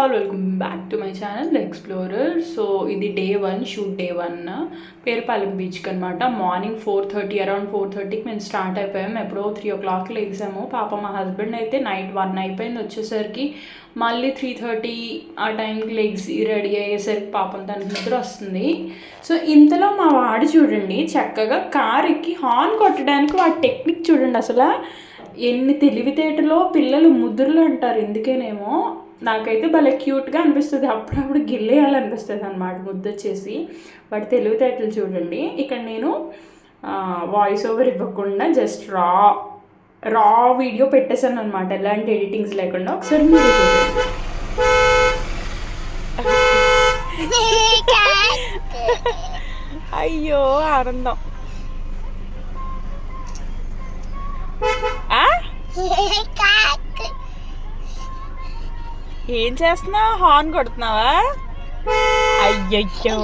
All welcome back to my channel explorer. So ఇది day 1 shoot day 1 Perupalem బీచ్కి అనమాట. Morning 4:30 around 4:30కి మేము start అయిపోయాము. ఎప్పుడో 3 o'clock లేసాము. పాప మా హస్బెండ్ అయితే నైట్ 1 అయిపోయింది వచ్చేసరికి. మళ్ళీ 3:30 ఆ టైంకి లెగ్సి రెడీ అయ్యేసరికి పాపం తనకి నిద్ర వస్తుంది. సో ఇంతలో మా వాడు చూడండి చక్కగా కార్ ఎక్కి హార్న్ కొట్టడానికి వాడి టెక్నిక్ చూడండి. అసలు ఎన్ని తెలివితేటలో పిల్లలు ముద్దులు అంటారు. ఎందుకేనేమో నాకైతే భలే క్యూట్గా అనిపిస్తుంది. అప్పుడప్పుడు గిల్లేయాలనిపిస్తుంది అనమాట ముద్దొచ్చేసి. వాటి తెలివితేటలు చూడండి. ఇక్కడ నేను వాయిస్ ఓవర్ ఇవ్వకుండా జస్ట్ రా వీడియో పెట్టేశాను అనమాట, ఎలాంటి ఎడిటింగ్స్ లేకుండా. ఒకసారి మీరు చూడండి. అయ్యో ఆనందం. ఏం చేస్తున్నావు? హార్న్ కొడుతున్నావా? అయ్యయ్యో